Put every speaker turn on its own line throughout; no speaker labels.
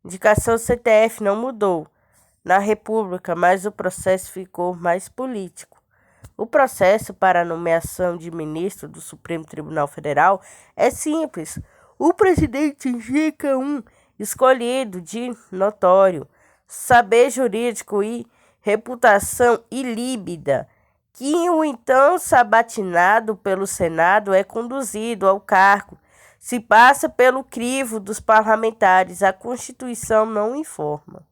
Indicação do CTF não mudou na República, mas o processo ficou mais político. O processo para a nomeação de ministro do Supremo Tribunal Federal é simples. O presidente indica um escolhido de notório saber jurídico e reputação ilíbida, que o então sabatinado pelo Senado é conduzido ao cargo. Se passa pelo crivo dos parlamentares, a Constituição não informa.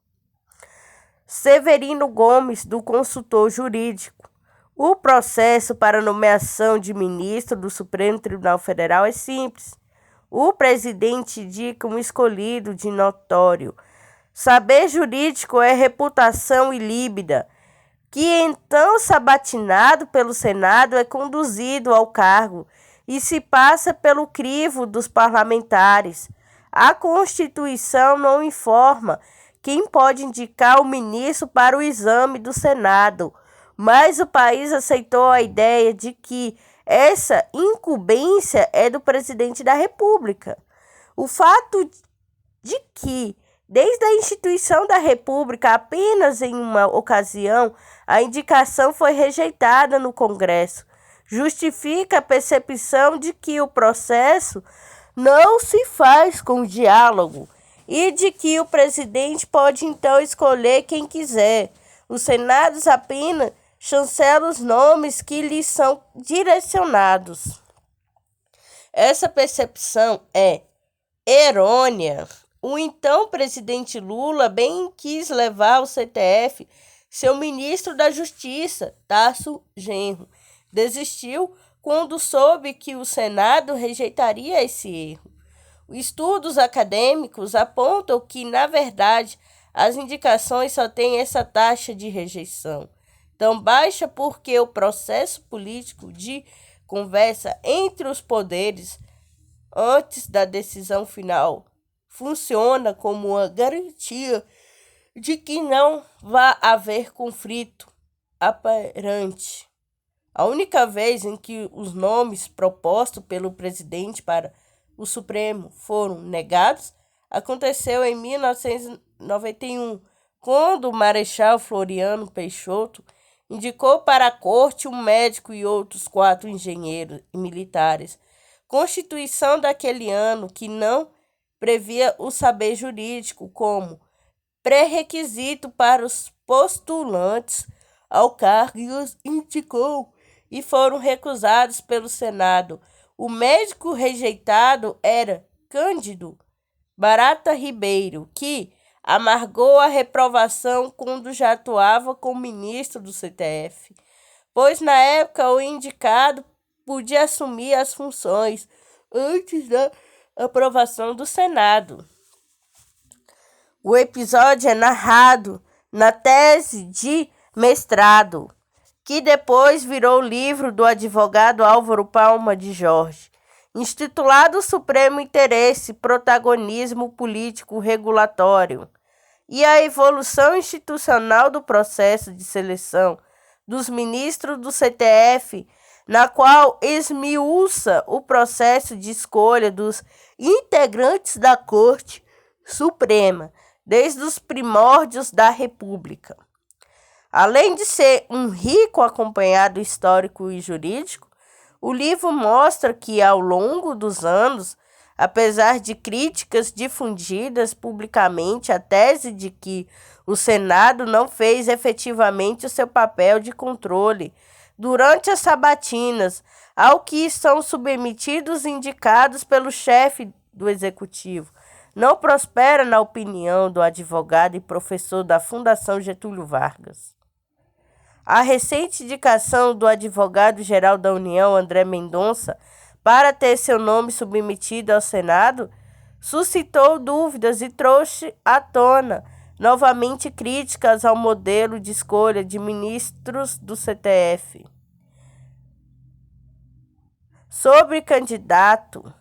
Severino Gomes, do consultor jurídico. O processo para nomeação de ministro do Supremo Tribunal Federal é simples. O presidente indica um escolhido de notório saber jurídico é reputação ilíbida, que então sabatinado pelo Senado é conduzido ao cargo e se passa pelo crivo dos parlamentares. A Constituição não informa quem pode indicar o ministro para o exame do Senado, mas o país aceitou a ideia de que essa incumbência é do presidente da República. O fato de que, desde a instituição da República, apenas em uma ocasião, a indicação foi rejeitada no Congresso, justifica a percepção de que o processo não se faz com diálogo e de que o presidente pode então escolher quem quiser. Os senados apenas chancelam os nomes que lhes são direcionados. Essa percepção é errônea. O então presidente Lula bem quis levar ao STF seu ministro da Justiça, Tarso Genro. Desistiu quando soube que o Senado rejeitaria esse erro. Estudos acadêmicos apontam que, na verdade, as indicações só têm essa taxa de rejeição tão baixa porque o processo político de conversa entre os poderes antes da decisão final funciona como uma garantia de que não vai haver conflito aparente. A única vez em que os nomes propostos pelo presidente para o Supremo foram negados aconteceu em 1991, quando o Marechal Floriano Peixoto indicou para a corte um médico e outros 4 engenheiros e militares. Constituição daquele ano que não previa o saber jurídico como pré-requisito para os postulantes ao cargo e os indicou e foram recusados pelo Senado. O médico rejeitado era Cândido Barata Ribeiro, que amargou a reprovação quando já atuava como ministro do STF, pois na época o indicado podia assumir as funções antes da aprovação do Senado. O episódio é narrado na tese de mestrado, que depois virou livro do advogado Álvaro Palma de Jorge, intitulado Supremo Interesse, Protagonismo Político Regulatório e a Evolução Institucional do Processo de Seleção dos Ministros do CTF, na qual esmiuça o processo de escolha dos integrantes da Corte Suprema, desde os primórdios da República. Além de ser um rico acompanhado histórico e jurídico, o livro mostra que, ao longo dos anos, apesar de críticas difundidas publicamente, a tese de que o Senado não fez efetivamente o seu papel de controle durante as sabatinas, ao que são submetidos indicados pelo chefe do Executivo, não prospera na opinião do advogado e professor da Fundação Getúlio Vargas. A recente indicação do advogado-geral da União, André Mendonça, para ter seu nome submetido ao Senado, suscitou dúvidas e trouxe à tona novamente críticas ao modelo de escolha de ministros do STF. Sobre candidato.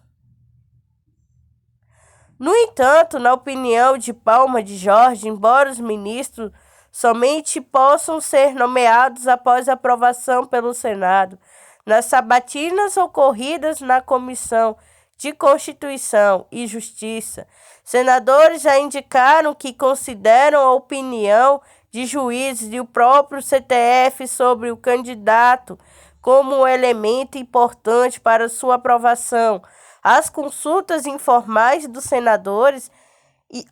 No entanto, na opinião de Palma de Jorge, embora os ministros somente possam ser nomeados após aprovação pelo Senado, nas sabatinas ocorridas na comissão de Constituição e Justiça, senadores já indicaram que consideram a opinião de juízes e o próprio STF sobre o candidato como um elemento importante para sua aprovação. As consultas informais dos senadores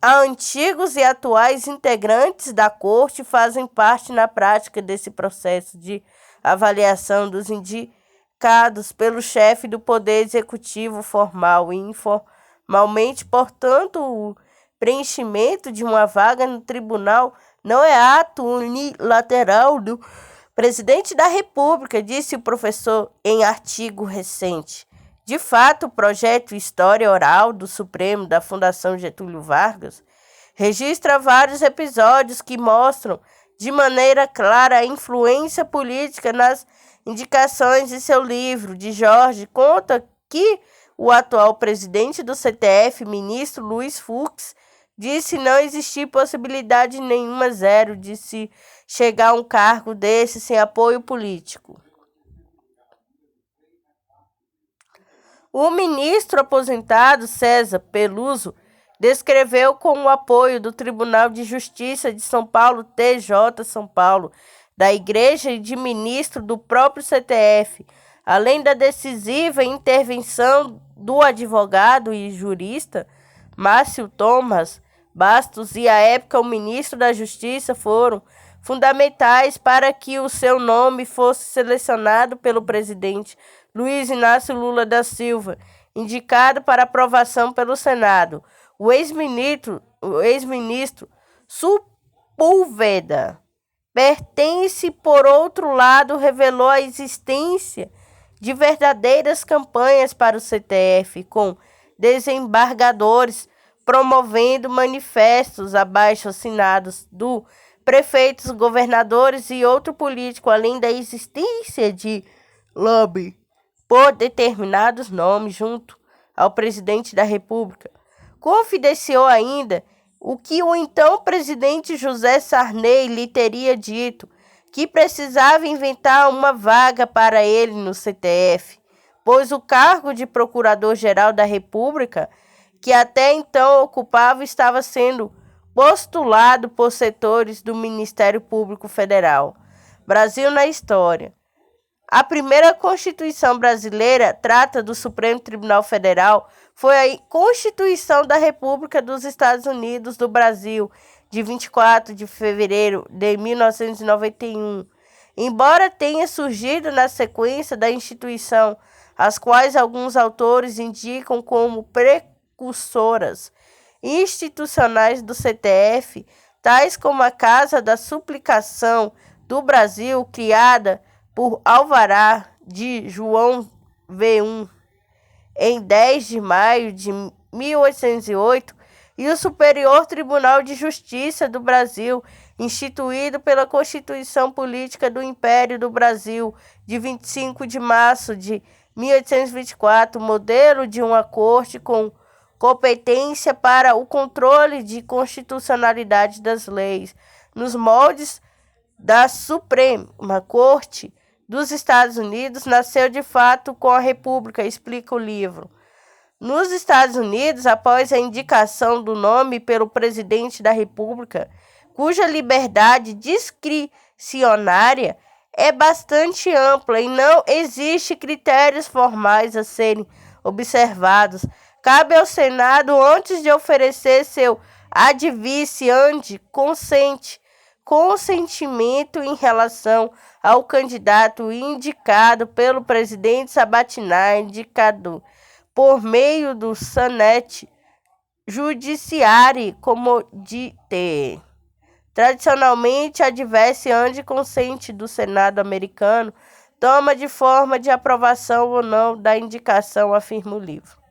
a antigos e atuais integrantes da Corte fazem parte na prática desse processo de avaliação dos indicados pelo chefe do Poder Executivo formal e informalmente. Portanto, o preenchimento de uma vaga no tribunal não é ato unilateral do presidente da República, disse o professor em artigo recente. De fato, o projeto História Oral do Supremo da Fundação Getúlio Vargas registra vários episódios que mostram de maneira clara a influência política nas indicações de seu livro. De Jorge conta que o atual presidente do STF, ministro Luiz Fux, disse não existir possibilidade nenhuma, zero, de se chegar a um cargo desse sem apoio político. O ministro aposentado César Peluso descreveu com o apoio do Tribunal de Justiça de São Paulo, TJ São Paulo, da Igreja e de ministro do próprio STF, além da decisiva intervenção do advogado e jurista Márcio Thomas Bastos e, à época, o ministro da Justiça, foram fundamentais para que o seu nome fosse selecionado pelo presidente Luiz Inácio Lula da Silva, indicado para aprovação pelo Senado. O ex-ministro Sepúlveda pertence, por outro lado, revelou a existência de verdadeiras campanhas para o STF, com desembargadores promovendo manifestos abaixo-assinados do prefeitos, governadores e outro político, além da existência de lobby por determinados nomes junto ao presidente da República. Confidenciou ainda o que o então presidente José Sarney lhe teria dito, que precisava inventar uma vaga para ele no STF, pois o cargo de Procurador-Geral da República, que até então ocupava, estava sendo postulado por setores do Ministério Público Federal. Brasil na história. A primeira Constituição brasileira trata do Supremo Tribunal Federal. Foi a Constituição da República dos Estados Unidos do Brasil, de 24 de fevereiro de 1991. Embora tenha surgido na sequência da instituição, as quais alguns autores indicam como precursoras institucionais do STF, tais como a Casa da Suplicação do Brasil, criada por alvará de João V1 em 10 de maio de 1808, e o Superior Tribunal de Justiça do Brasil, instituído pela Constituição Política do Império do Brasil, de 25 de março de 1824, modelo de uma corte com competência para o controle de constitucionalidade das leis, nos moldes da Suprema Corte dos Estados Unidos, nasceu de fato com a República, explica o livro. Nos Estados Unidos, após a indicação do nome pelo presidente da República, cuja liberdade discricionária é bastante ampla e não existe critérios formais a serem observados, cabe ao Senado, antes de oferecer seu ad viceand consentimento em relação ao candidato indicado pelo presidente Sabatina, indicado por meio do Senate Judiciary Committee. Tradicionalmente, a advice-and consent do Senado americano toma de forma de aprovação ou não da indicação, afirma o livro.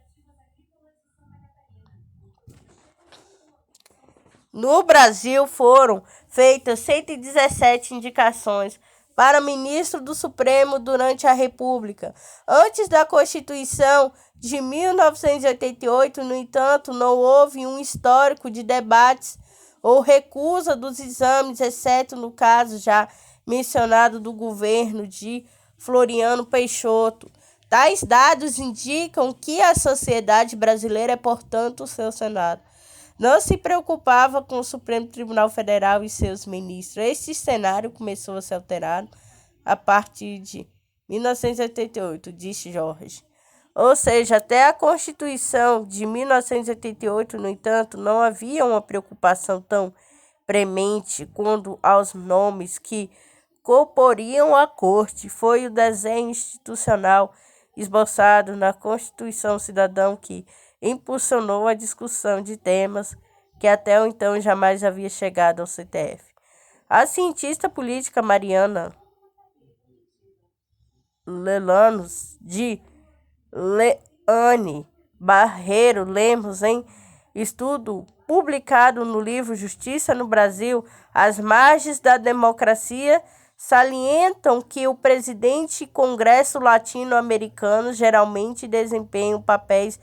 No Brasil, foram feitas 117 indicações para ministro do Supremo durante a República. Antes da Constituição de 1988, no entanto, não houve um histórico de debates ou recusa dos exames, exceto no caso já mencionado do governo de Floriano Peixoto. Tais dados indicam que a sociedade brasileira, portanto, o seu Senado, não se preocupava com o Supremo Tribunal Federal e seus ministros. Este cenário começou a ser alterado a partir de 1988, disse Jorge. Ou seja, até a Constituição de 1988, no entanto, não havia uma preocupação tão premente quanto aos nomes que comporiam a Corte. Foi o desenho institucional esboçado na Constituição Cidadão que impulsionou a discussão de temas que até então jamais havia chegado ao CTF. A cientista política Mariana Lelanos de Leane Barreiro Lemos, em estudo publicado no livro Justiça no Brasil, As Margens da Democracia, salientam que o presidente e Congresso latino-americanos geralmente desempenham papéis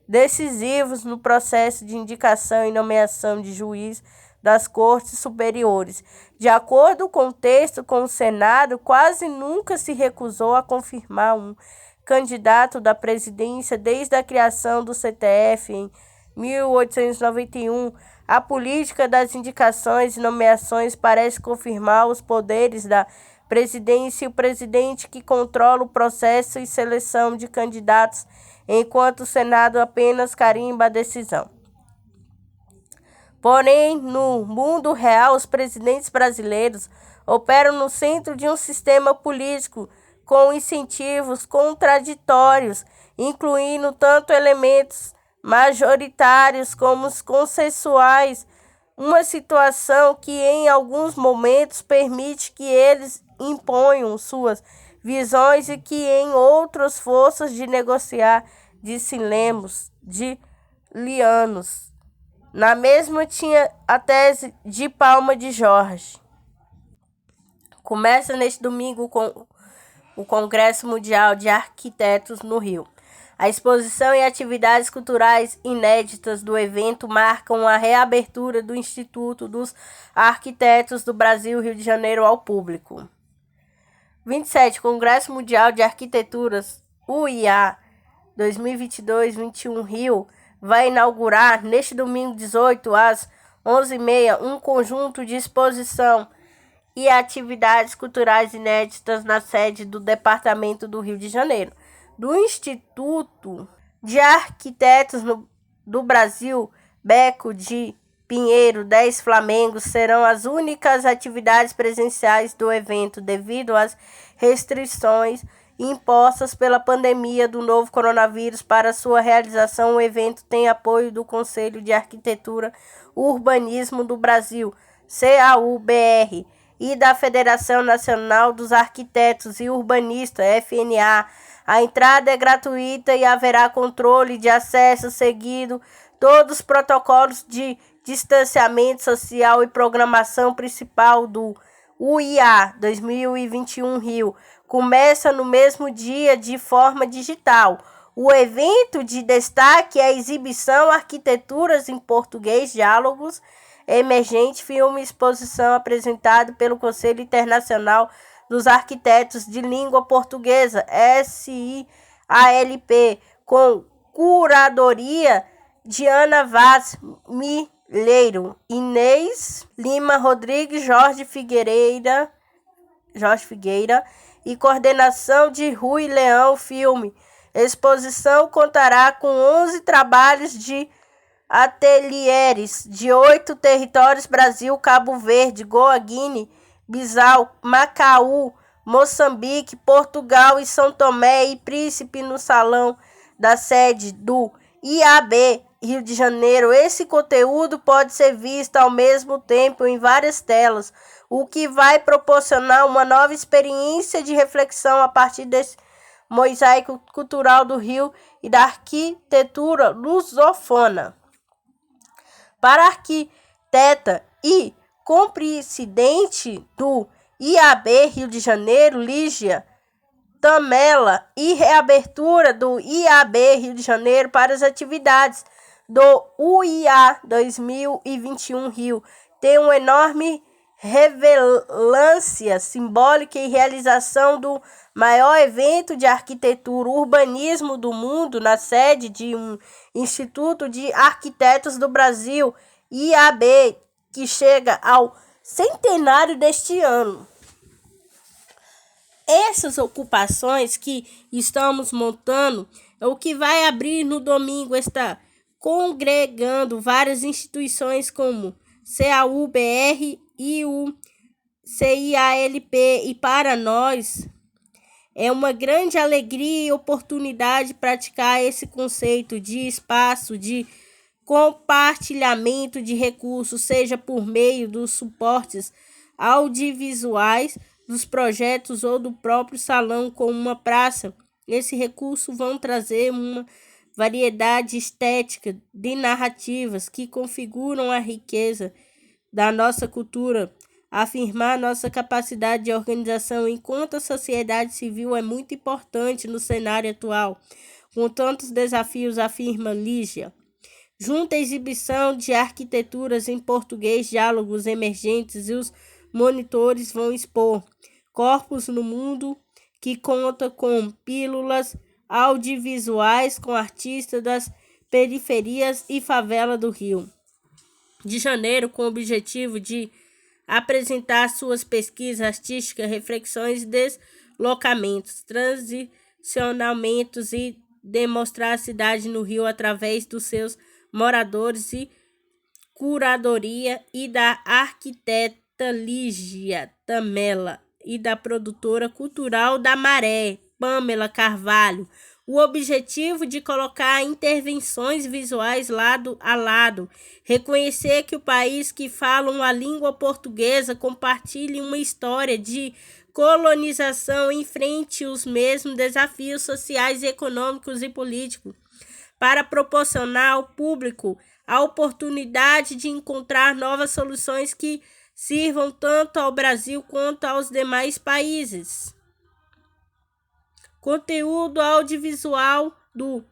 decisivos no processo de indicação e nomeação de juiz das Cortes Superiores. De acordo com o texto, com o Senado quase nunca se recusou a confirmar um candidato da presidência desde a criação do CTF em 1891. A política das indicações e nomeações parece confirmar os poderes da presidência e o presidente que controla o processo e seleção de candidatos, enquanto o Senado apenas carimba a decisão. Porém, no mundo real, os presidentes brasileiros operam no centro de um sistema político com incentivos contraditórios, incluindo tanto elementos majoritários como os consensuais, uma situação que em alguns momentos permite que eles imponham suas visões e que em outras forças de negociar, disse Lemos de Lianos. Na mesma tinha a tese de Palma de Jorge. Começa neste domingo com o Congresso Mundial de Arquitetos no Rio. A exposição e atividades culturais inéditas do evento marcam a reabertura do Instituto dos Arquitetos do Brasil, Rio de Janeiro, ao público. 27. Congresso Mundial de Arquiteturas, UIA, 2022-21 Rio, vai inaugurar neste domingo 18 às 11h30 um conjunto de exposição e atividades culturais inéditas na sede do Departamento do Rio de Janeiro. Do Instituto de Arquitetos do Brasil, Beco de Pinheiro, 10 Flamengos serão as únicas atividades presenciais do evento devido às restrições impostas pela pandemia do novo coronavírus. Para sua realização, o evento tem apoio do Conselho de Arquitetura e Urbanismo do Brasil, CAUBR, e da Federação Nacional dos Arquitetos e Urbanistas, FNA. A entrada é gratuita e haverá controle de acesso seguindo todos os protocolos de distanciamento social e programação principal do UIA 2021 Rio. Começa no mesmo dia de forma digital. O evento de destaque é a exibição Arquiteturas em Português, Diálogos Emergente, filme e exposição apresentado pelo Conselho Internacional dos Arquitetos de Língua Portuguesa, SIALP, com curadoria de Ana Vaz Milheiro, Inês Lima Rodrigues, Jorge Figueira e coordenação de Rui Leão Filme. Exposição contará com 11 trabalhos de ateliês de 8 territórios: Brasil, Cabo Verde, Goa, Guiné, Bissau, Macaú, Moçambique, Portugal e São Tomé e Príncipe, no salão da sede do IAB Rio de Janeiro. Esse conteúdo pode ser visto ao mesmo tempo em várias telas, o que vai proporcionar uma nova experiência de reflexão a partir desse mosaico cultural do Rio e da arquitetura lusófona. Para a arquiteta e co-presidente do IAB Rio de Janeiro, Lígia Tamela, e reabertura do IAB Rio de Janeiro para as atividades do UIA 2021 Rio, tem um enorme relevância simbólica e realização do maior evento de arquitetura e urbanismo do mundo na sede de um Instituto de Arquitetos do Brasil, IAB, que chega ao centenário deste ano. Essas ocupações que estamos montando é o que vai abrir no domingo, está congregando várias instituições como CAUBR e o CIALP, e para nós é uma grande alegria e oportunidade praticar esse conceito de espaço de compartilhamento de recursos, seja por meio dos suportes audiovisuais, dos projetos ou do próprio salão como uma praça. Esse recurso vão trazer uma variedade estética de narrativas que configuram a riqueza da nossa cultura, afirmar nossa capacidade de organização enquanto a sociedade civil é muito importante no cenário atual, com tantos desafios, afirma Lígia. Junto à exibição de arquiteturas em português, diálogos emergentes e os monitores vão expor Corpos no Mundo, que conta com pílulas audiovisuais com artistas das periferias e favela do Rio de Janeiro, com o objetivo de apresentar suas pesquisas artísticas, reflexões, deslocamentos, transicionamentos e demonstrar a cidade no Rio através dos seus moradores e curadoria e da arquiteta Lígia Tamela e da produtora cultural da Maré, Pamela Carvalho, o objetivo de colocar intervenções visuais lado a lado, reconhecer que o país que fala a língua portuguesa compartilha uma história de colonização e enfrente os mesmos desafios sociais, econômicos e políticos, para proporcionar ao público a oportunidade de encontrar novas soluções que sirvam tanto ao Brasil quanto aos demais países. Conteúdo audiovisual do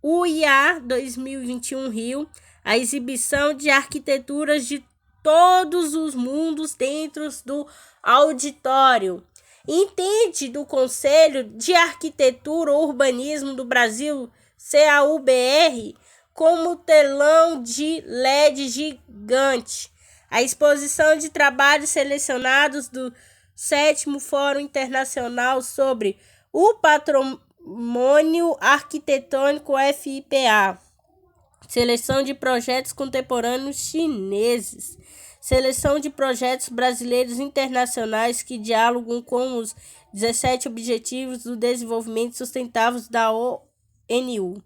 UIA 2021 Rio, a exibição de arquiteturas de todos os mundos dentro do auditório. Entende do Conselho de Arquitetura e Urbanismo do Brasil, CAUBR, como telão de LED gigante. A exposição de trabalhos selecionados do 7º Fórum Internacional sobre o Patrimônio Arquitetônico FIPA. Seleção de projetos contemporâneos chineses. Seleção de projetos brasileiros internacionais que dialogam com os 17 Objetivos do Desenvolvimento Sustentável da ONU.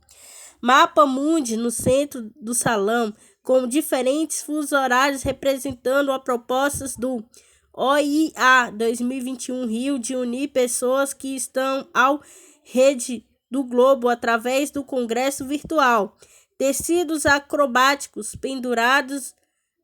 Mapa Mundi no centro do salão, com diferentes fusos horários representando as propostas do OIA 2021 Rio de unir pessoas que estão ao rede do globo através do congresso virtual. Tecidos acrobáticos pendurados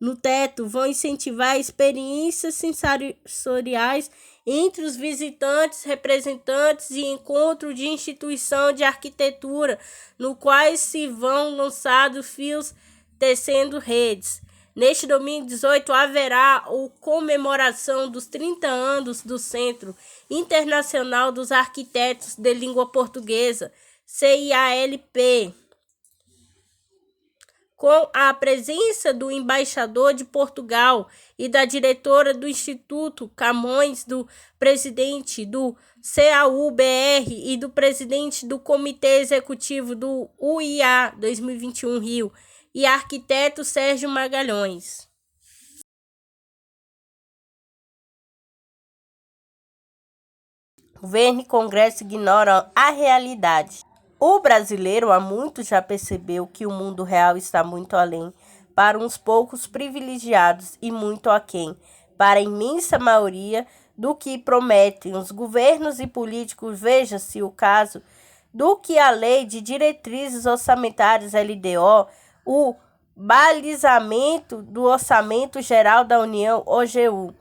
no teto vão incentivar experiências sensoriais entre os visitantes, representantes e encontro de instituição de arquitetura, no quais se vão lançando fios tecendo redes. Neste domingo 18 haverá a comemoração dos 30 anos do Centro Internacional dos Arquitetos de Língua Portuguesa, CIALP, com a presença do embaixador de Portugal e da diretora do Instituto Camões, do presidente do CAUBR e do presidente do Comitê Executivo do UIA 2021 Rio, e arquiteto Sérgio Magalhães. Governo e Congresso ignoram a realidade. O brasileiro há muito já percebeu que o mundo real está muito além para uns poucos privilegiados e muito aquém para a imensa maioria do que prometem os governos e políticos. Veja-se o caso do que a Lei de Diretrizes Orçamentárias LDO, o balizamento do Orçamento Geral da União, OGU,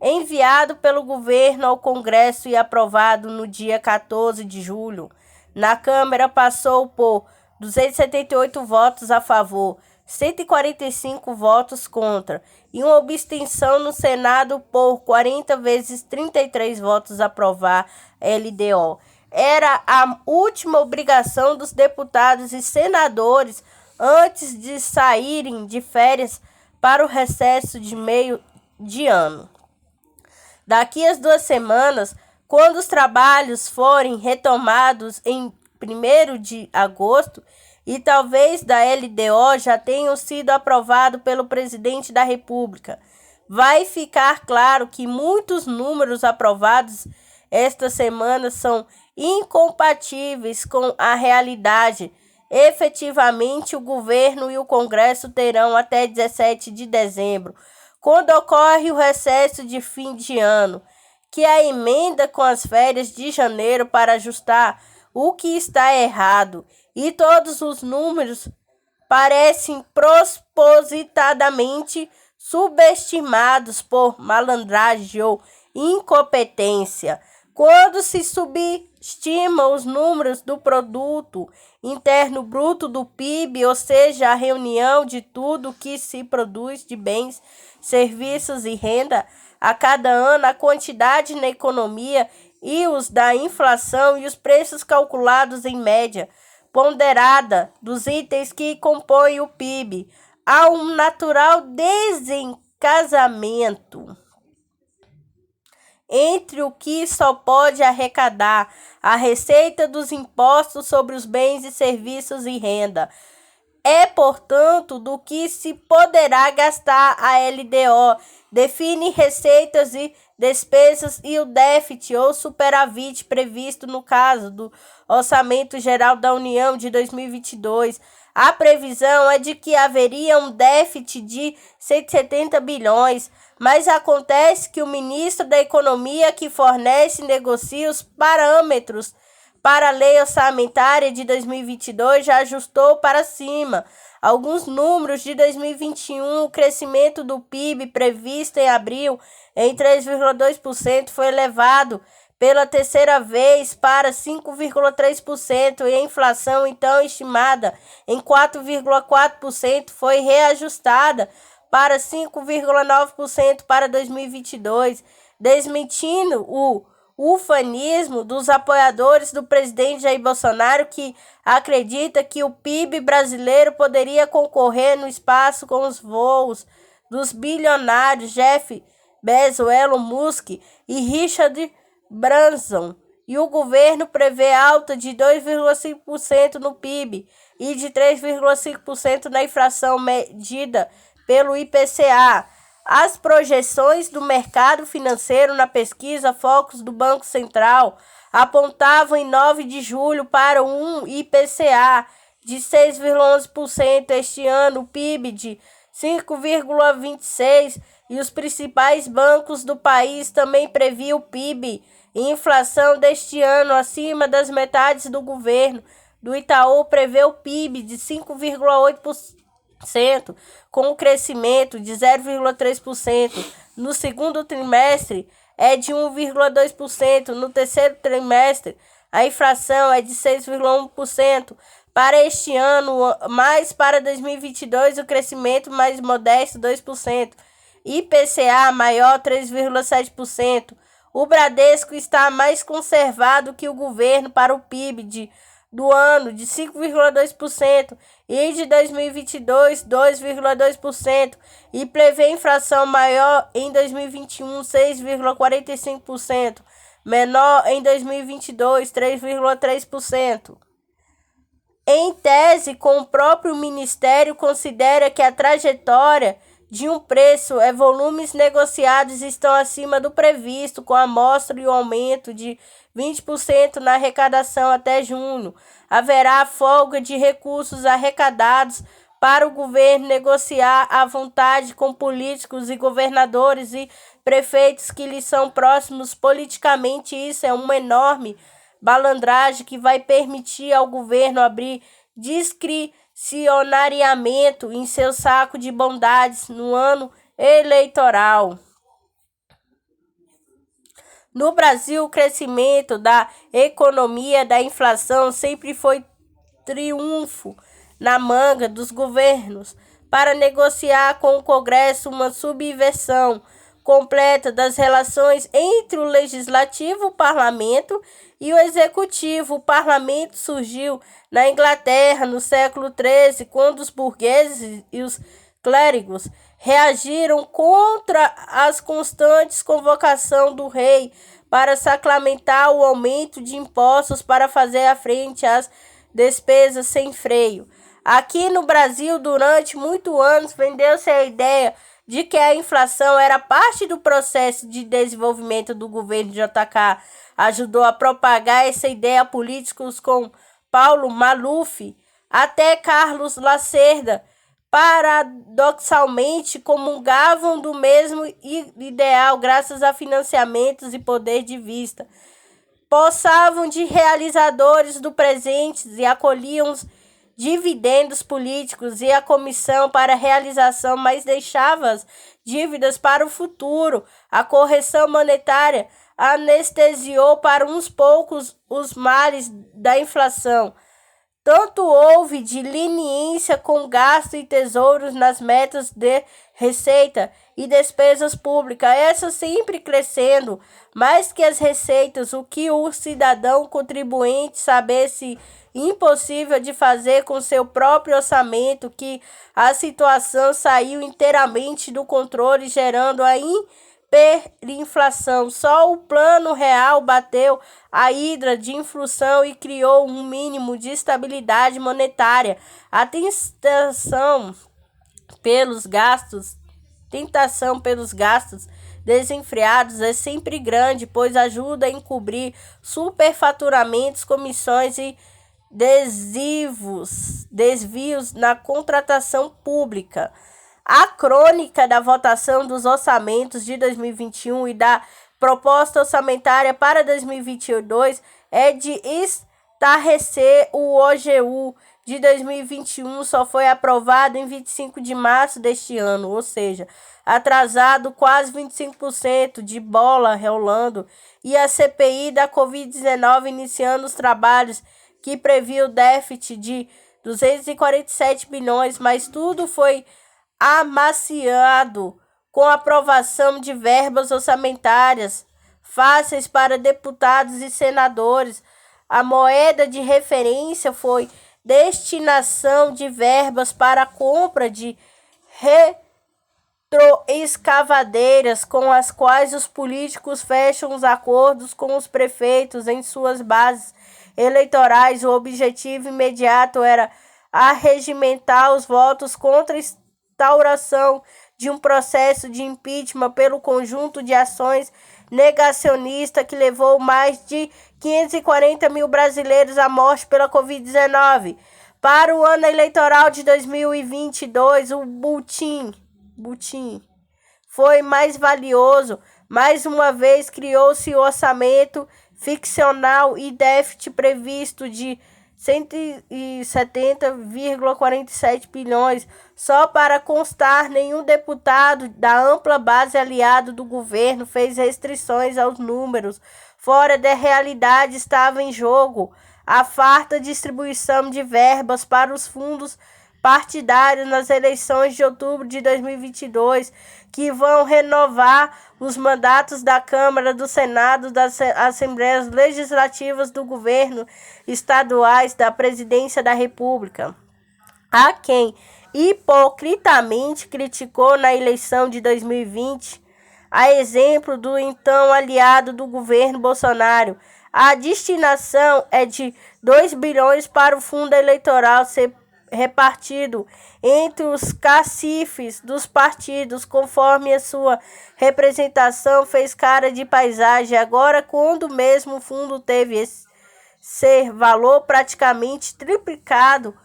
enviado pelo governo ao Congresso e aprovado no dia 14 de julho. Na Câmara passou por 278 votos a favor, 145 votos contra e uma abstenção no Senado por 40 vezes 33 votos aprovar LDO. Era a última obrigação dos deputados e senadores antes de saírem de férias para o recesso de meio de ano. Daqui a 2 semanas, quando os trabalhos forem retomados em 1º de agosto, e talvez da LDO já tenham sido aprovados pelo presidente da República, vai ficar claro que muitos números aprovados esta semana são incompatíveis com a realidade. Efetivamente, o governo e o Congresso terão até 17 de dezembro, quando ocorre o recesso de fim de ano, que a emenda com as férias de janeiro para ajustar o que está errado, e todos os números parecem propositadamente subestimados por malandragem ou incompetência. Quando se subestima os números do produto interno bruto do PIB, ou seja, a reunião de tudo que se produz de bens, serviços e renda a cada ano, a quantidade na economia e os da inflação e os preços calculados em média ponderada dos itens que compõem o PIB, há um natural desencasamento entre o que só pode arrecadar a receita dos impostos sobre os bens e serviços e renda. É, portanto, do que se poderá gastar a LDO, define receitas e despesas e o déficit ou superávit previsto no caso do Orçamento Geral da União de 2022. A previsão é de que haveria um déficit de 170 bilhões, mas acontece que o ministro da Economia que fornece e negocia os parâmetros para a Lei Orçamentária de 2022 já ajustou para cima alguns números de 2021. O crescimento do PIB previsto em abril em 3,2% foi elevado pela terceira vez para 5,3% e a inflação, então estimada em 4,4%, foi reajustada para 5,9% para 2022, desmentindo o ufanismo dos apoiadores do presidente Jair Bolsonaro, que acredita que o PIB brasileiro poderia concorrer no espaço com os voos dos bilionários Jeff Bezos, Elon Musk e Richard Branson. E o governo prevê alta de 2,5% no PIB e de 3,5% na inflação medida pelo IPCA. As projeções do mercado financeiro na pesquisa Focus do Banco Central apontavam em 9 de julho para um IPCA de 6,11% este ano, o PIB de 5,26%, e os principais bancos do país também previam o PIB e inflação deste ano acima das metades do governo. Do Itaú prevê o PIB de 5,8%, com um crescimento de 0,3%. No segundo trimestre é de 1,2%. No terceiro trimestre, a inflação é de 6,1%. Para este ano, mas para 2022, o crescimento mais modesto, 2%. IPCA maior, 3,7%. O Bradesco está mais conservado que o governo para o PIB do ano de 5,2% e de 2022 2,2% e prevê inflação maior em 2021 6,45%, menor em 2022 3,3%. Em tese, com o próprio Ministério considera que a trajetória de um preço é volumes negociados estão acima do previsto, com a amostra e o aumento de 20% na arrecadação até junho. Haverá folga de recursos arrecadados para o governo negociar à vontade com políticos e governadores e prefeitos que lhes são próximos politicamente. Isso é uma enorme balandragem que vai permitir ao governo abrir discricionariamente em seu saco de bondades no ano eleitoral. No Brasil, o crescimento da economia da inflação sempre foi triunfo na manga dos governos para negociar com o Congresso uma subversão completa das relações entre o Legislativo, o Parlamento, e o Executivo. O Parlamento surgiu na Inglaterra no século XIII, quando os burgueses e os clérigos reagiram contra as constantes convocações do rei para sacramentar o aumento de impostos para fazer frente às despesas sem freio. Aqui no Brasil, durante muitos anos, vendeu-se a ideia de que a inflação era parte do processo de desenvolvimento do governo JK. Ajudou a propagar essa ideia políticos como Paulo Maluf, até Carlos Lacerda, paradoxalmente comungavam do mesmo ideal graças a financiamentos e poder de vista. Possavam de realizadores do presente e acolhiam os dividendos políticos e a comissão para a realização, mas deixava as dívidas para o futuro. A correção monetária anestesiou para uns poucos os males da inflação. Tanto houve de leniência com gasto e tesouros nas metas de receita e despesas públicas, essas sempre crescendo mais que as receitas, o que o cidadão contribuinte sabesse impossível de fazer com seu próprio orçamento, que a situação saiu inteiramente do controle, gerando a hiperinflação. Só o plano real bateu a hidra de inflação e criou um mínimo de estabilidade monetária. A tentação pelos gastos desenfreados é sempre grande, pois ajuda a encobrir superfaturamentos, comissões e desvios na contratação pública. A crônica da votação dos orçamentos de 2021 e da proposta orçamentária para 2022 é de estarrecer. O OGU de 2021 só foi aprovado em 25 de março deste ano, ou seja, atrasado quase 25% de bola rolando, e a CPI da Covid-19 iniciando os trabalhos que previa o déficit de 247 bilhões, mas tudo foi amaciado com a aprovação de verbas orçamentárias fáceis para deputados e senadores. A moeda de referência foi destinação de verbas para a compra de retroescavadeiras, com as quais os políticos fecham os acordos com os prefeitos em suas bases eleitorais. O objetivo imediato era arregimentar os votos contra a instauração de um processo de impeachment pelo conjunto de ações negacionista que levou mais de 540 mil brasileiros à morte pela Covid-19. Para o ano eleitoral de 2022, o butim foi mais valioso. Mais uma vez, criou-se o orçamento ficcional e déficit previsto de 170,47 bilhões. Só para constar, nenhum deputado da ampla base aliado do governo fez restrições aos números. Fora da realidade estava em jogo a farta distribuição de verbas para os fundos partidários nas eleições de outubro de 2022, que vão renovar os mandatos da Câmara, do Senado, das Assembleias Legislativas, do governo estaduais, da Presidência da República. Há quem hipocritamente criticou na eleição de 2020, a exemplo do então aliado do governo Bolsonaro, a destinação é de 2 bilhões para o fundo eleitoral ser repartido entre os cacifes dos partidos, conforme a sua representação fez cara de paisagem. Agora, quando o mesmo fundo teve esse valor praticamente triplicado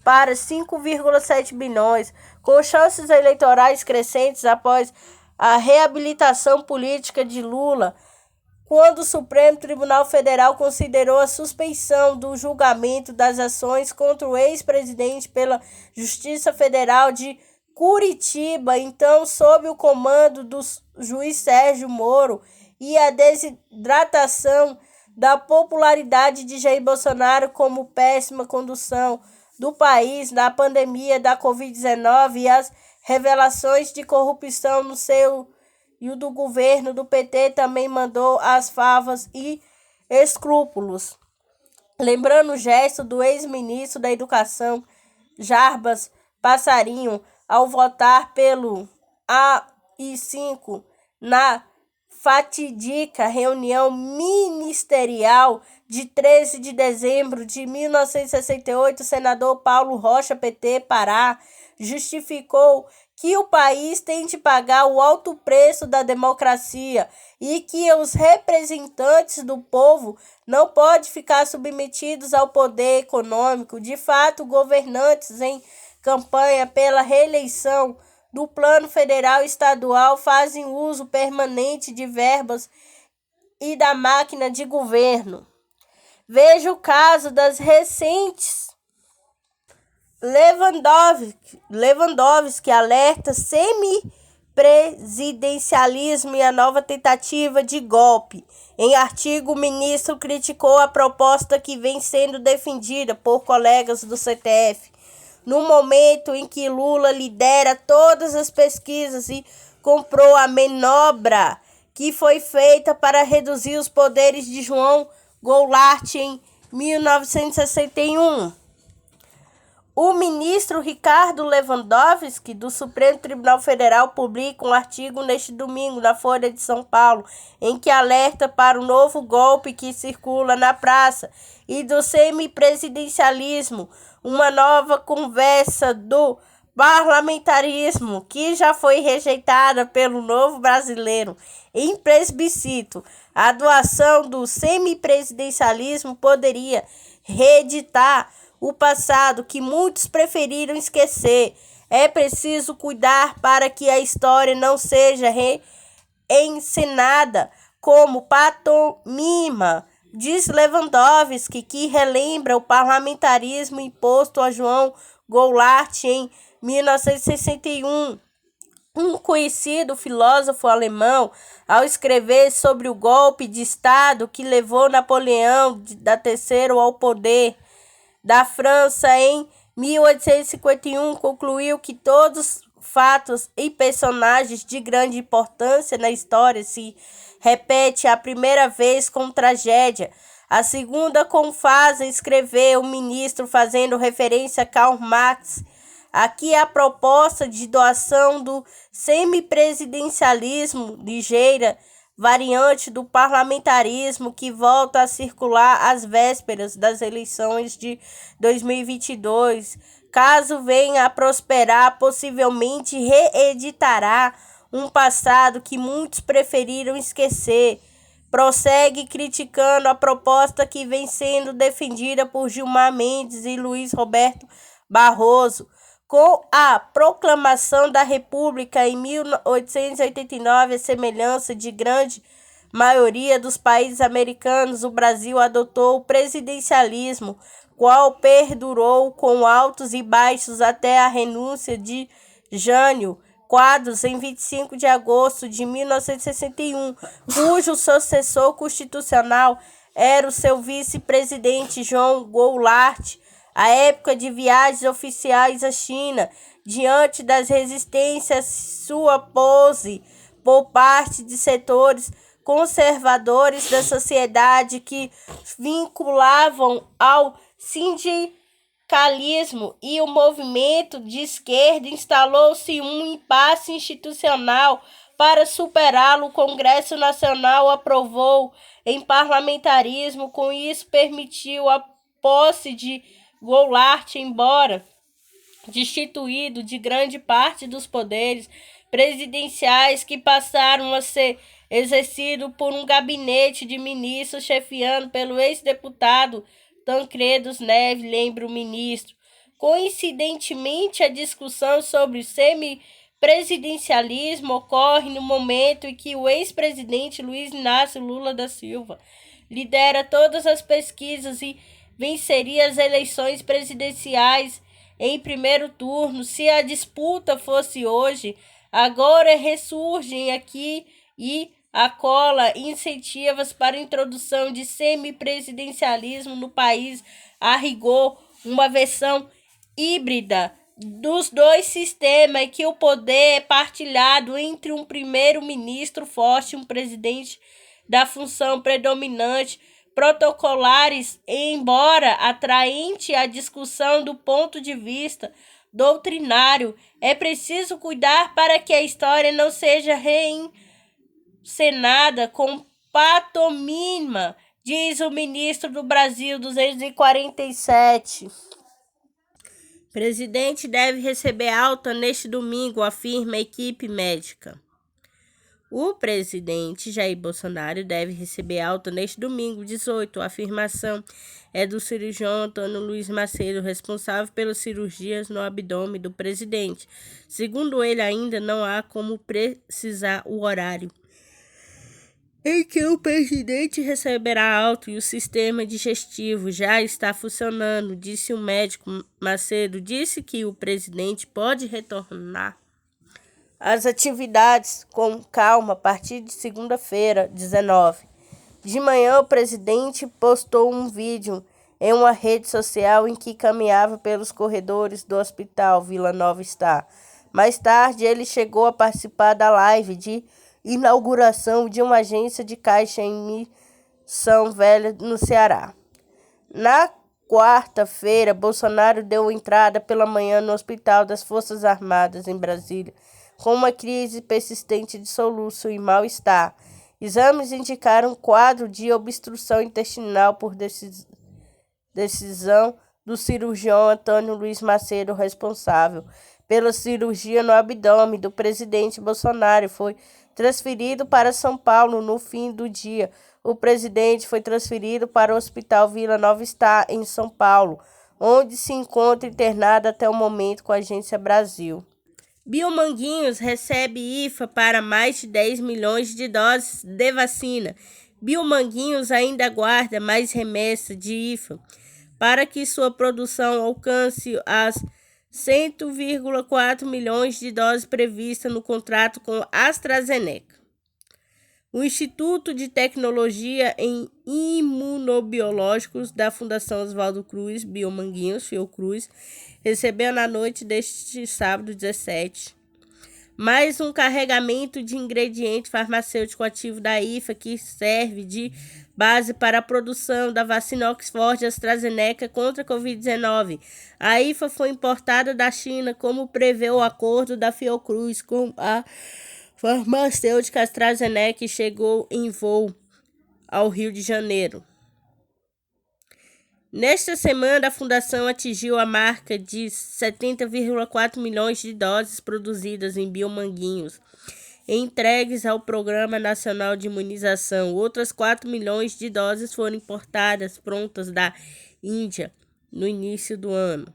para 5,7 bilhões, com chances eleitorais crescentes após a reabilitação política de Lula, quando o Supremo Tribunal Federal considerou a suspensão do julgamento das ações contra o ex-presidente pela Justiça Federal de Curitiba, então sob o comando do juiz Sérgio Moro, e a desidratação da popularidade de Jair Bolsonaro como péssima condução do país na pandemia da Covid-19 e as revelações de corrupção no seu e o do governo do PT também mandou as favas e escrúpulos. Lembrando o gesto do ex-ministro da Educação, Jarbas Passarinho, ao votar pelo AI-5 na fatídica reunião ministerial de 13 de dezembro de 1968, o senador Paulo Rocha, PT, Pará, justificou que o país tem de pagar o alto preço da democracia e que os representantes do povo não podem ficar submetidos ao poder econômico. De fato, governantes em campanha pela reeleição do Plano Federal e Estadual fazem uso permanente de verbas e da máquina de governo. Veja o caso das recentes Lewandowski alerta semipresidencialismo e a nova tentativa de golpe. Em artigo, o ministro criticou a proposta que vem sendo defendida por colegas do CTF, no momento em que Lula lidera todas as pesquisas e comprou a manobra que foi feita para reduzir os poderes de João Goulart em 1961. O ministro Ricardo Lewandowski, do Supremo Tribunal Federal, publica um artigo neste domingo na Folha de São Paulo, em que alerta para o novo golpe que circula na praça e do semipresidencialismo, uma nova conversa do parlamentarismo que já foi rejeitada pelo Novo Brasileiro em plebiscito. A doação do semipresidencialismo poderia reeditar o passado que muitos preferiram esquecer. É preciso cuidar para que a história não seja reencenada como pantomima, diz Lewandowski, que relembra o parlamentarismo imposto a João Goulart em 1961. Um conhecido filósofo alemão, ao escrever sobre o golpe de Estado que levou Napoleão III ao poder da França em 1851, concluiu que todos fatos e personagens de grande importância na história se repete a primeira vez com tragédia, a segunda com fase, escreveu o ministro fazendo referência a Karl Marx. Aqui a proposta de doação do semipresidencialismo, ligeira variante do parlamentarismo que volta a circular às vésperas das eleições de 2022. Caso venha a prosperar, possivelmente reeditará um passado que muitos preferiram esquecer. Prossegue criticando a proposta que vem sendo defendida por Gilmar Mendes e Luiz Roberto Barroso. Com a proclamação da República em 1889, a semelhança de grande maioria dos países americanos, o Brasil adotou o presidencialismo, qual perdurou com altos e baixos até a renúncia de Jânio Quadros em 25 de agosto de 1961, cujo sucessor constitucional era o seu vice-presidente João Goulart. A época de viagens oficiais à China, diante das resistências sua pose por parte de setores conservadores da sociedade que vinculavam ao sindicalismo e o movimento de esquerda, instalou-se um impasse institucional. Para superá-lo, o Congresso Nacional aprovou em parlamentarismo, com isso permitiu a posse de Goulart, embora destituído de grande parte dos poderes presidenciais, que passaram a ser exercidos por um gabinete de ministros chefiado pelo ex-deputado Tancredo Neves, lembra o ministro. Coincidentemente, a discussão sobre o semipresidencialismo ocorre no momento em que o ex-presidente Luiz Inácio Lula da Silva lidera todas as pesquisas e venceria as eleições presidenciais em primeiro turno. Se a disputa fosse hoje, agora ressurgem aqui e acolá incentivos para a introdução de semipresidencialismo no país, a rigor, uma versão híbrida dos dois sistemas e que o poder é partilhado entre um primeiro-ministro forte e um presidente da função predominante, protocolares, embora atraente à discussão do ponto de vista doutrinário, é preciso cuidar para que a história não seja reencenada com pantomima, diz o ministro do Brasil 247. Presidente deve receber alta neste domingo, afirma a equipe médica. O presidente Jair Bolsonaro deve receber alta neste domingo, 18. A afirmação é do cirurgião Antônio Luiz Macedo, responsável pelas cirurgias no abdômen do presidente. Segundo ele, ainda não há como precisar o horário em que o presidente receberá alta e o sistema digestivo já está funcionando, disse o médico. Macedo disse que o presidente pode retornar às atividades com calma a partir de segunda-feira, 19. De manhã, o presidente postou um vídeo em uma rede social em que caminhava pelos corredores do Hospital Vila Nova Star. Mais tarde, ele chegou a participar da live de inauguração de uma agência de caixa em Missão Velha, no Ceará. Na quarta-feira, Bolsonaro deu entrada pela manhã no Hospital das Forças Armadas, em Brasília, com uma crise persistente de soluço e mal-estar. Exames indicaram um quadro de obstrução intestinal por decisão do cirurgião Antônio Luiz Macedo, responsável pela cirurgia no abdômen do presidente Bolsonaro. Foi transferido para São Paulo no fim do dia. O presidente foi transferido para o Hospital Vila Nova Star, em São Paulo, onde se encontra internado até o momento com a Agência Brasil. Biomanguinhos recebe IFA para mais de 10 milhões de doses de vacina. Biomanguinhos ainda aguarda mais remessa de IFA para que sua produção alcance as 100,4 milhões de doses previstas no contrato com AstraZeneca. O Instituto de Tecnologia em Imunobiológicos da Fundação Oswaldo Cruz, Biomanguinhos, Fiocruz, recebeu na noite deste sábado, 17, mais um carregamento de ingrediente farmacêutico ativo da IFA que serve de base para a produção da vacina Oxford AstraZeneca contra a Covid-19. A IFA foi importada da China, como prevê o acordo da Fiocruz com a farmacêutica AstraZeneca, e chegou em voo ao Rio de Janeiro. Nesta semana, a fundação atingiu a marca de 70,4 milhões de doses produzidas em biomanguinhos, entregues ao Programa Nacional de Imunização. Outras 4 milhões de doses foram importadas prontas da Índia no início do ano.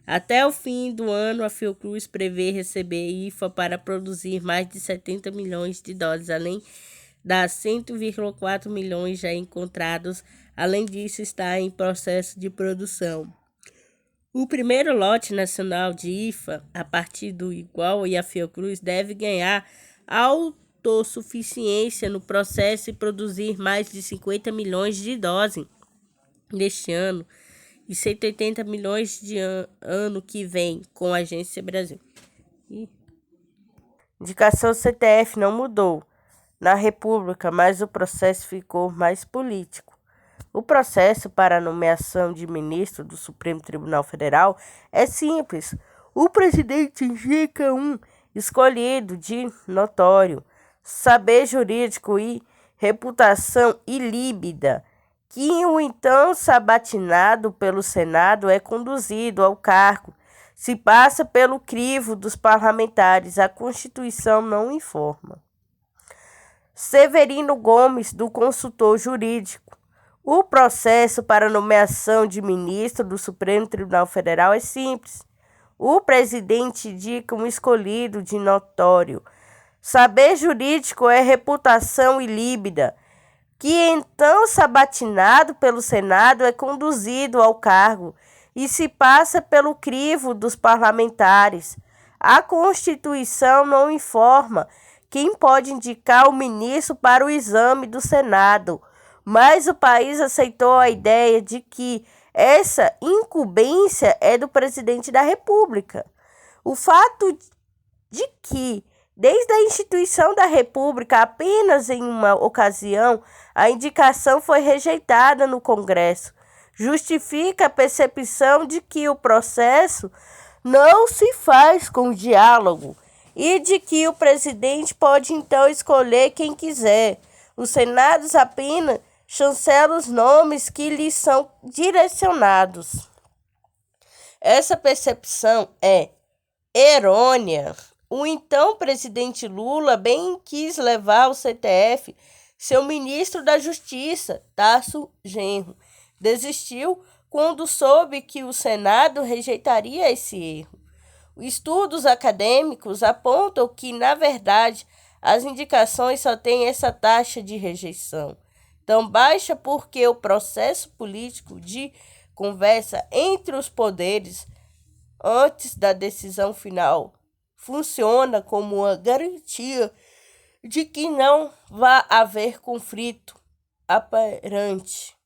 Até o fim do ano, a Fiocruz prevê receber IFA para produzir mais de 70 milhões de doses, além das 100,4 milhões já encontrados. Além disso, está em processo de produção o primeiro lote nacional de IFA, a partir do qual a Fiocruz deve ganhar autossuficiência no processo e produzir mais de 50 milhões de doses neste ano e 180 milhões de ano que vem com a Agência Brasil. Indicação CTF não mudou na República, mas o processo ficou mais político. O processo para a nomeação de ministro do Supremo Tribunal Federal é simples. O presidente indica um escolhido de notório saber jurídico e reputação ilíbida, que o então sabatinado pelo Senado é conduzido ao cargo. Se passa pelo crivo dos parlamentares, a Constituição não informa. Severino Gomes, do consultor jurídico. O processo para nomeação de ministro do Supremo Tribunal Federal é simples. O presidente indica um escolhido de notório saber jurídico é reputação ilíbida, que então sabatinado pelo Senado é conduzido ao cargo e se passa pelo crivo dos parlamentares. A Constituição não informa quem pode indicar o ministro para o exame do Senado, mas o país aceitou a ideia de que essa incumbência é do presidente da República. O fato de que, desde a instituição da República, apenas em uma ocasião, a indicação foi rejeitada no Congresso, justifica a percepção de que o processo não se faz com diálogo e de que o presidente pode então escolher quem quiser. Os senados apenas chancelam os nomes que lhes são direcionados. Essa percepção é errônea. O então presidente Lula bem quis levar ao STF seu ministro da Justiça, Tarso Genro. Desistiu quando soube que o Senado rejeitaria esse erro. Estudos acadêmicos apontam que, na verdade, as indicações só têm essa taxa de rejeição tão baixa porque o processo político de conversa entre os poderes antes da decisão final funciona como uma garantia de que não vai haver conflito aparente.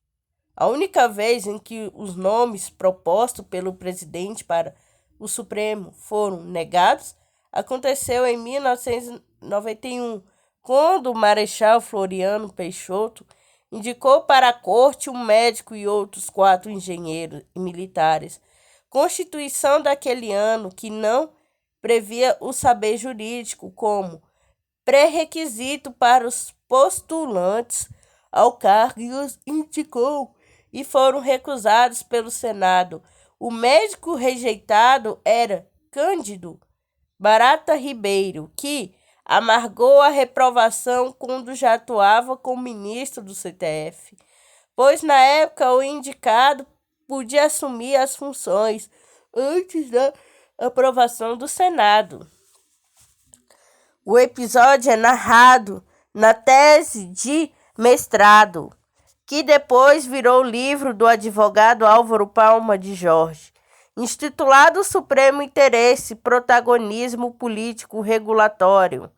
A única vez em que os nomes propostos pelo presidente para o Supremo foram negados aconteceu em 1991, quando o Marechal Floriano Peixoto indicou para a corte um médico e outros 4 engenheiros e militares. Constituição daquele ano que não previa o saber jurídico como pré-requisito para os postulantes ao cargo e os indicou e foram recusados pelo Senado. O médico rejeitado era Cândido Barata Ribeiro, que amargou a reprovação quando já atuava como ministro do STF, pois na época o indicado podia assumir as funções antes da aprovação do Senado. O episódio é narrado na tese de mestrado, que depois virou livro do advogado Álvaro Palma de Jorge, intitulado Supremo Interesse, Protagonismo Político Regulatório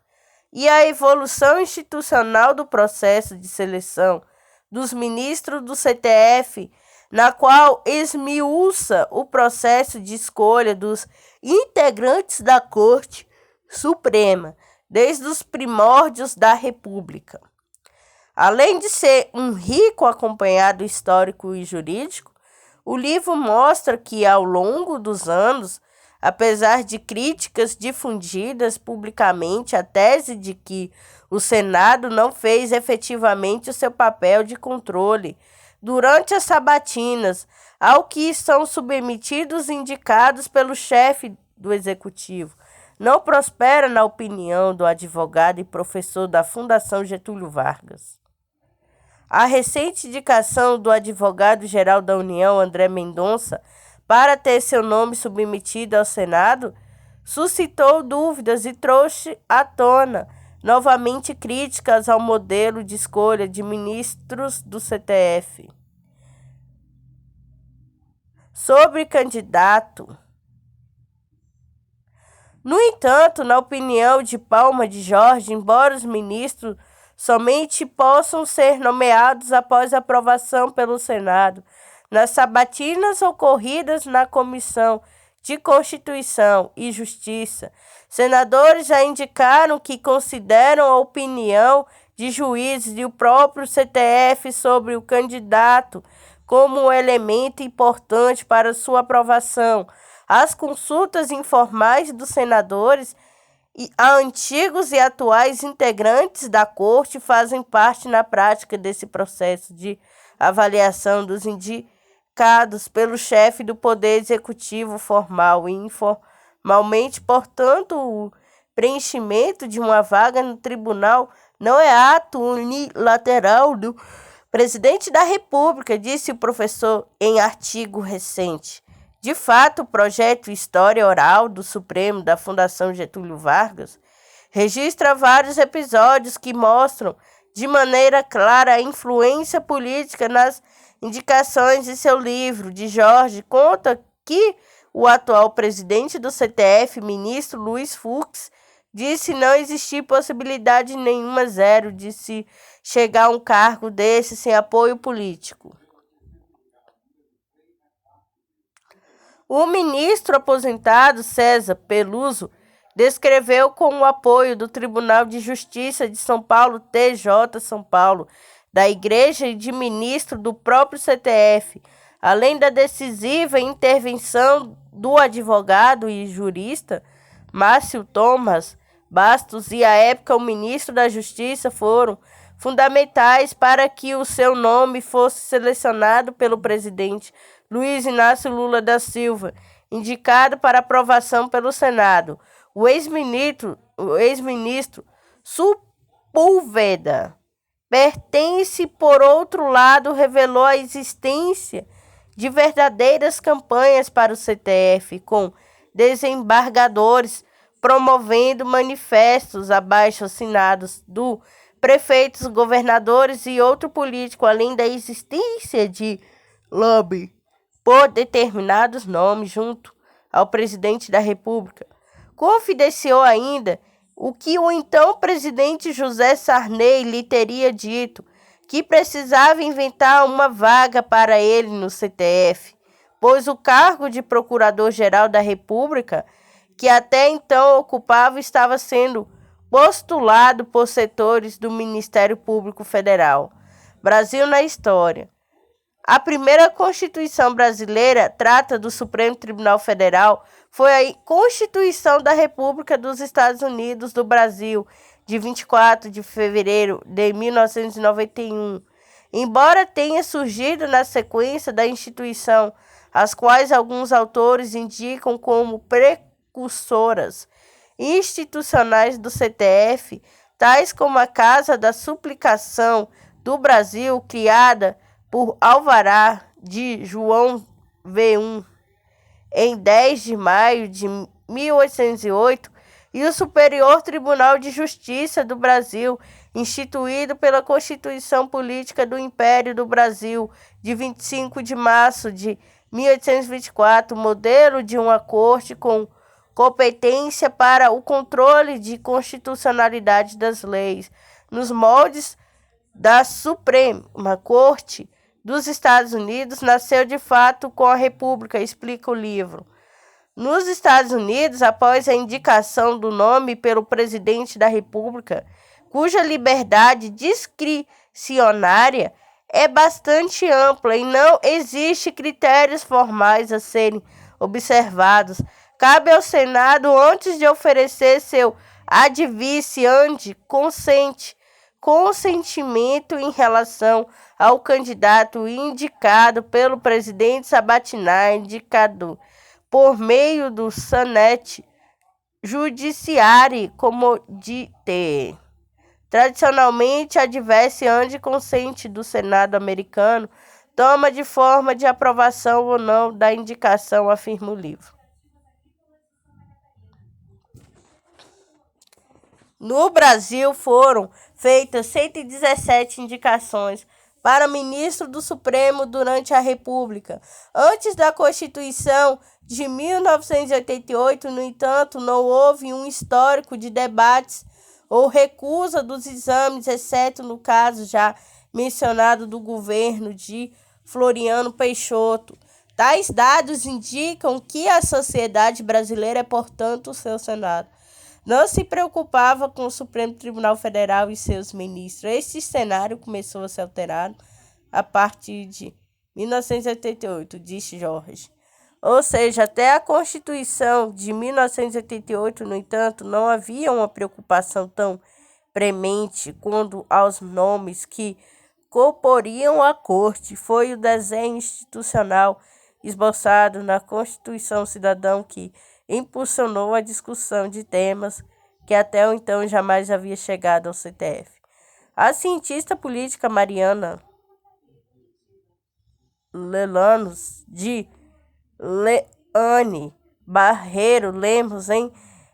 e a Evolução Institucional do Processo de Seleção dos Ministros do STF, na qual esmiuça o processo de escolha dos integrantes da Corte Suprema, desde os primórdios da República. Além de ser um rico acompanhado histórico e jurídico, o livro mostra que, ao longo dos anos, apesar de críticas difundidas publicamente, a tese de que o Senado não fez efetivamente o seu papel de controle durante as sabatinas, ao que são submetidos indicados pelo chefe do Executivo, não prospera na opinião do advogado e professor da Fundação Getúlio Vargas. A recente indicação do advogado-geral da União, André Mendonça, para ter seu nome submetido ao Senado, suscitou dúvidas e trouxe à tona novamente críticas ao modelo de escolha de ministros do STF. Sobre candidato. No entanto, na opinião de Palma de Jorge, embora os ministros somente possam ser nomeados após aprovação pelo Senado, nas sabatinas ocorridas na Comissão de Constituição e Justiça, senadores já indicaram que consideram a opinião de juízes e o próprio STF sobre o candidato como um elemento importante para sua aprovação. As consultas informais dos senadores e a antigos e atuais integrantes da Corte fazem parte na prática desse processo de avaliação dos indicados pelo chefe do Poder Executivo formal e informalmente. Portanto, o preenchimento de uma vaga no tribunal não é ato unilateral do presidente da República, disse o professor em artigo recente. De fato, o projeto História Oral do Supremo da Fundação Getúlio Vargas registra vários episódios que mostram de maneira clara a influência política nas indicações de seu livro. De Jorge conta que o atual presidente do STF, ministro Luiz Fux, disse não existir possibilidade nenhuma, zero, de se chegar a um cargo desse sem apoio político. O ministro aposentado César Peluso descreveu com o apoio do Tribunal de Justiça de São Paulo, TJ São Paulo, da Igreja e de ministro do próprio CTF, além da decisiva intervenção do advogado e jurista Márcio Thomas Bastos e, à época, o ministro da Justiça, foram fundamentais para que o seu nome fosse selecionado pelo presidente Luiz Inácio Lula da Silva, indicado para aprovação pelo Senado. O ex-ministro Sepúlveda pertence, por outro lado, revelou a existência de verdadeiras campanhas para o CTF, com desembargadores promovendo manifestos abaixo-assinados do prefeitos, governadores e outro político, além da existência de lobby por determinados nomes junto ao presidente da República. Confidenciou ainda o que o então presidente José Sarney lhe teria dito, que precisava inventar uma vaga para ele no CTF, pois o cargo de Procurador-Geral da República, que até então ocupava, estava sendo postulado por setores do Ministério Público Federal. Brasil na história. A primeira Constituição brasileira trata do Supremo Tribunal Federal, foi a Constituição da República dos Estados Unidos do Brasil, de 24 de fevereiro de 1991. Embora tenha surgido na sequência da instituição, as quais alguns autores indicam como precursoras institucionais do CTF, tais como a Casa da Suplicação do Brasil, criada por alvará de João V1 em 10 de maio de 1808, e o Superior Tribunal de Justiça do Brasil, instituído pela Constituição Política do Império do Brasil, de 25 de março de 1824, modelo de uma corte com competência para o controle de constitucionalidade das leis, nos moldes da Suprema Corte dos Estados Unidos, nasceu de fato com a República, explica o livro. Nos Estados Unidos, após a indicação do nome pelo presidente da República, cuja liberdade discricionária é bastante ampla e não existe critérios formais a serem observados, cabe ao Senado, antes de oferecer seu ad vice consentimento em relação ao candidato indicado pelo presidente Sabatina, indicado por meio do Senate Judiciary Committee. Tradicionalmente, advesse ante consente do Senado americano, toma de forma de aprovação ou não da indicação, afirma o livro. No Brasil, foram feitas 117 indicações para ministro do Supremo durante a República. Antes da Constituição de 1988, no entanto, não houve um histórico de debates ou recusa dos exames, exceto no caso já mencionado do governo de Floriano Peixoto. Tais dados indicam que a sociedade brasileira, portanto, o seu Senado, não se preocupava com o Supremo Tribunal Federal e seus ministros. Este cenário começou a ser alterado a partir de 1988, disse Jorge. Ou seja, até a Constituição de 1988, no entanto, não havia uma preocupação tão premente quanto aos nomes que comporiam a Corte. Foi o desenho institucional esboçado na Constituição Cidadão que impulsionou a discussão de temas que até então jamais havia chegado ao CTF. A cientista política Mariana Lelanos de Leane Barreiro Lemos, em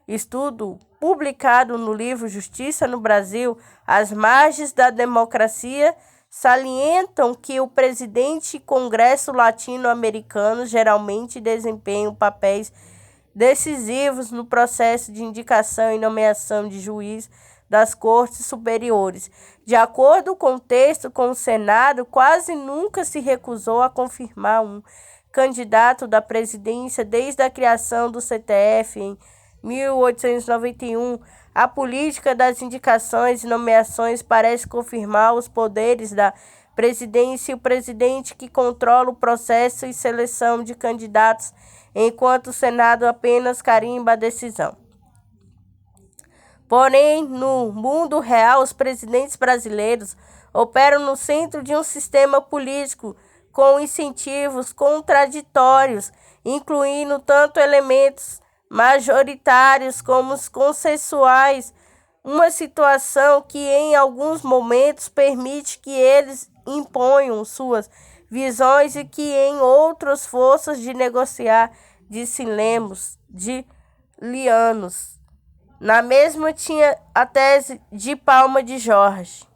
estudo publicado no livro Justiça no Brasil, As Margens da Democracia, salientam que o presidente e Congresso latino-americano geralmente desempenham papéis decisivos no processo de indicação e nomeação de juiz das Cortes Superiores. De acordo com o texto, com o Senado quase nunca se recusou a confirmar um candidato da presidência desde a criação do CTF em 1891, a política das indicações e nomeações parece confirmar os poderes da presidência e o presidente que controla o processo e seleção de candidatos, enquanto o Senado apenas carimba a decisão. Porém, no mundo real, os presidentes brasileiros operam no centro de um sistema político com incentivos contraditórios, incluindo tanto elementos majoritários como os consensuais, uma situação que em alguns momentos permite que eles imponham suas visões e que em outros forças de negociar, disse Lemos de Lianos. Na mesma tinha a tese de Palma de Jorge.